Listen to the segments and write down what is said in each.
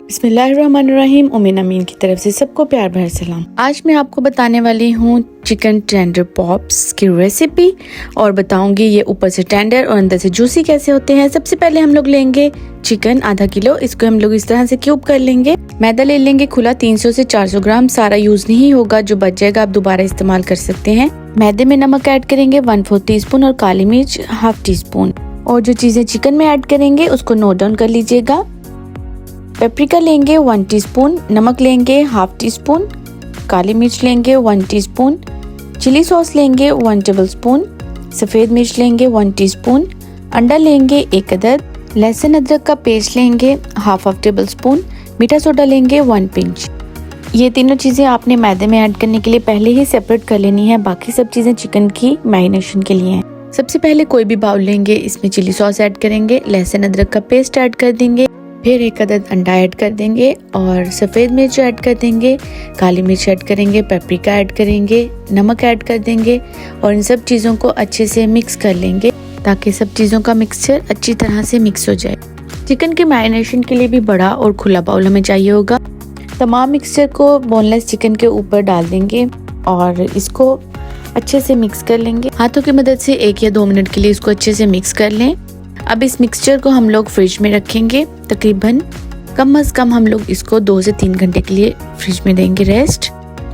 बिस्मिल्लाहिर्रहमानिर्रहीम। उम्मीन अमीन की तरफ से सबको प्यार भर सलाम। आज मैं आपको बताने वाली हूँ चिकन टेंडर पॉप्स की रेसिपी और बताऊंगी ये ऊपर से टेंडर और अंदर से जूसी कैसे होते हैं। सबसे पहले हम लोग लेंगे चिकन आधा किलो। इसको हम लोग इस तरह से क्यूब कर लेंगे। मैदा ले लेंगे खुला 300 से 400 ग्राम। सारा यूज नहीं होगा, जो बच जाएगा आप दोबारा इस्तेमाल कर सकते हैं। मैदे में नमक ऐड करेंगे 1/4 टीस्पून और काली मिर्च 1/2 टीस्पून। और जो चीजें चिकन में ऐड करेंगे उसको नोट डाउन कर लीजिएगा। पेपरिका लेंगे 1 टीस्पून, नमक लेंगे 1/2 टीस्पून, काली मिर्च लेंगे 1 टीस्पून, चिली सॉस लेंगे 1 टेबलस्पून, सफ़ेद मिर्च लेंगे 1 टीस्पून, अंडा लेंगे 1 अदद, लहसुन अदरक का पेस्ट लेंगे 1/2 टेबलस्पून, मीठा सोडा लेंगे 1 पिंच। ये तीनों चीज़ें आपने मैदे में ऐड करने के लिए पहले ही सेपरेट कर लेनी है। बाकी सब चीज़ें चिकन की मैरिनेशन के लिए हैं। सबसे पहले कोई भी बाउल लेंगे, इसमें चिली सॉस ऐड करेंगे, लहसुन अदरक का पेस्ट ऐड कर देंगे, फिर 1 अदद अंडा ऐड कर देंगे और सफ़ेद मिर्च ऐड कर देंगे, काली मिर्च ऐड करेंगे, पेपरिका ऐड करेंगे, नमक ऐड कर देंगे और इन सब चीज़ों को अच्छे से मिक्स कर लेंगे ताकि सब चीज़ों का मिक्सचर अच्छी तरह से मिक्स हो जाए। चिकन के मैरिनेशन के लिए भी बड़ा और खुला बाउल हमें चाहिए होगा। तमाम मिक्सचर को बोनलेस चिकन के ऊपर डाल देंगे और इसको अच्छे से मिक्स कर लेंगे। हाथों की मदद से 1 या 2 मिनट के लिए इसको अच्छे से मिक्स कर लें। अब इस मिक्सचर को हम लोग फ्रिज में रखेंगे। तकरीबन कम से कम हम लोग इसको 2 से 3 घंटे के लिए फ्रिज में देंगे रेस्ट।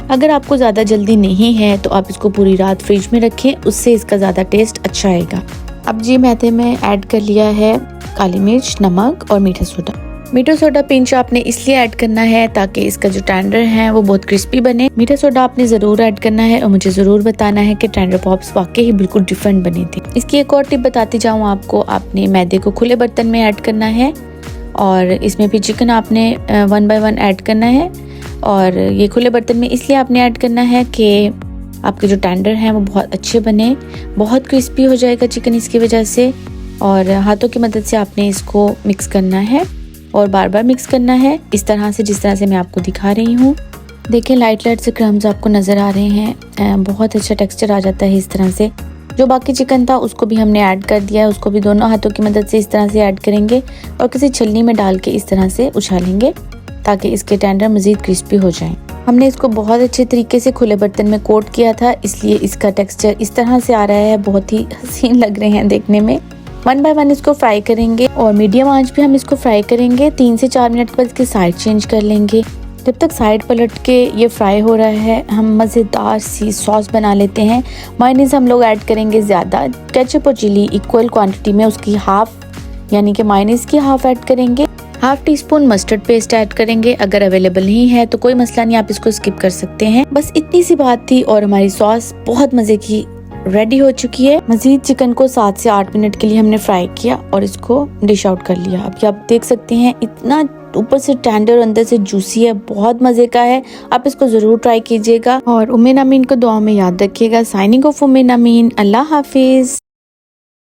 अगर आपको ज़्यादा जल्दी नहीं है तो आप इसको पूरी रात फ्रिज में रखें, उससे इसका ज़्यादा टेस्ट अच्छा आएगा। अब जी मैदे में ऐड कर लिया है काली मिर्च, नमक और मीठा सोडा। मीठा सोडा पिंच आपने इसलिए ऐड करना है ताकि इसका जो टेंडर है वो बहुत क्रिस्पी बने। मीठा सोडा आपने ज़रूर ऐड करना है और मुझे ज़रूर बताना है कि टेंडर पॉप्स वाकई ही बिल्कुल डिफरेंट बने थे। इसकी एक और टिप बताती जाऊँ आपको, आपने मैदे को खुले बर्तन में ऐड करना है और इसमें भी चिकन आपने 1 बाय 1 ऐड करना है। और ये खुले बर्तन में इसलिए आपने ऐड करना है कि आपके जो टेंडर हैं वो बहुत अच्छे बने, बहुत क्रिस्पी हो जाएगा चिकन इसकी वजह से। और हाथों की मदद से आपने इसको मिक्स करना है और बार बार मिक्स करना है इस तरह से, जिस तरह से मैं आपको दिखा रही हूँ। देखें लाइट लाइट से क्रम्स आपको नज़र आ रहे हैं। बहुत अच्छा टेक्सचर आ जाता है इस तरह से। जो बाकी चिकन था उसको भी हमने ऐड कर दिया है, उसको भी दोनों हाथों की मदद से इस तरह से ऐड करेंगे और किसी छलनी में डाल के इस तरह से उछालेंगे ताकि इसके टेंडर मज़ीद क्रिस्पी हो जाएं। हमने इसको बहुत अच्छे तरीके से खुले बर्तन में कोट किया था, इसलिए इसका टेक्सचर इस तरह से आ रहा है। बहुत ही हसीन लग रहे हैं देखने में। 1 बाय 1 इसको फ्राई करेंगे और मीडियम आंच पे हम इसको फ्राई करेंगे। 3 से 4 मिनट बाद इसकी साइड चेंज कर लेंगे। जब तक साइड पलट के ये फ्राई हो रहा है हम मज़ेदार सी सॉस बना लेते हैं। मायोनीज़ हम लोग ऐड करेंगे ज़्यादा। केचप और चिली इक्वल क्वांटिटी में उसकी हाफ, यानी कि मायोनीज़ की हाफ ऐड करेंगे। 1/2 टीस्पून मस्टर्ड पेस्ट ऐड करेंगे। अगर अवेलेबल नहीं है तो कोई मसला नहीं, आप इसको स्किप कर सकते हैं। बस इतनी सी बात थी और हमारी सॉस बहुत मज़े की रेडी हो चुकी है। मजीद चिकन को 7 से 8 मिनट के लिए हमने फ्राई किया और इसको डिश आउट कर लिया। अब आप देख सकते हैं इतना ऊपर से टेंडर और अंदर से जूसी है, बहुत मजे का है। आप इसको जरूर ट्राई कीजिएगा और उम्मीन अमीन को दुआ में याद रखिएगा। साइनिंग ऑफ उम्मीन अमीन। अल्लाह हाफिज।